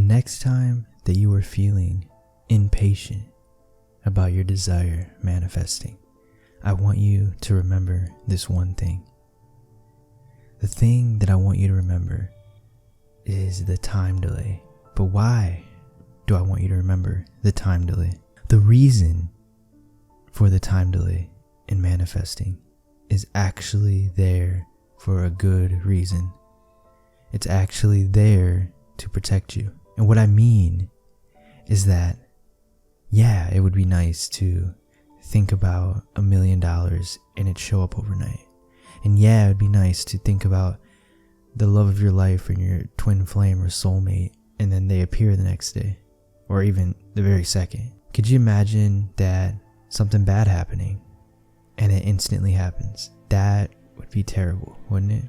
The next time that you are feeling impatient about your desire manifesting, I want you to remember this one thing. The thing that I want you to remember is the time delay. But why do I want you to remember the time delay? The reason for the time delay in manifesting is actually there for a good reason. It's actually there to protect you. And what I mean is that, yeah, it would be nice to think about $1 million and it show up overnight. And yeah, it'd be nice to think about the love of your life and your twin flame or soulmate, and then they appear the next day, or even the very second. Could you imagine that something bad happening and it instantly happens? That would be terrible, wouldn't it?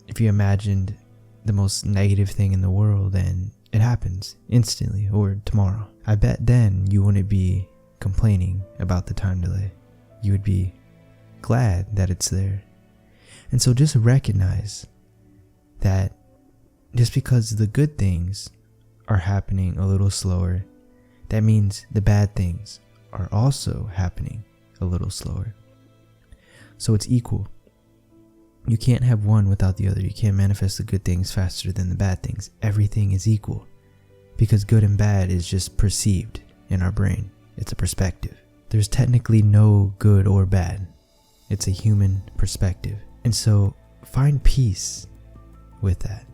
If you imagined the most negative thing in the world and it happens instantly or tomorrow, I bet then you wouldn't be complaining about the time delay. You would be glad that it's there. And so just recognize that just because the good things are happening a little slower, that means the bad things are also happening a little slower. So it's equal. You can't have one without the other. You can't manifest the good things faster than the bad things. Everything is equal because good and bad is just perceived in our brain. It's a perspective. There's technically no good or bad. It's a human perspective. And so find peace with that.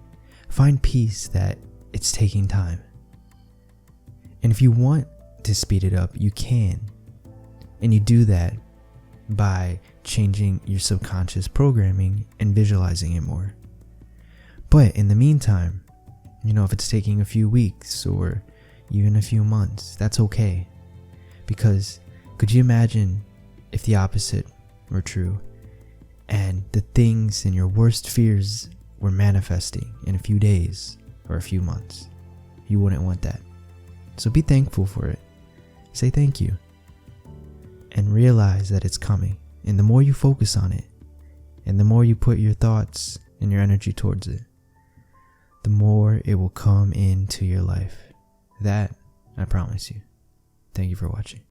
Find peace that it's taking time. And if you want to speed it up, you can. And you do that by changing your subconscious programming and visualizing it more. But in the meantime, if it's taking a few weeks or even a few months, that's okay. Because could you imagine if the opposite were true and the things in your worst fears were manifesting in a few days or a few months? You wouldn't want that. So be thankful for it. Say thank you. And realize that it's coming. And the more you focus on it, and the more you put your thoughts and your energy towards it, the more it will come into your life. That, I promise you. Thank you for watching.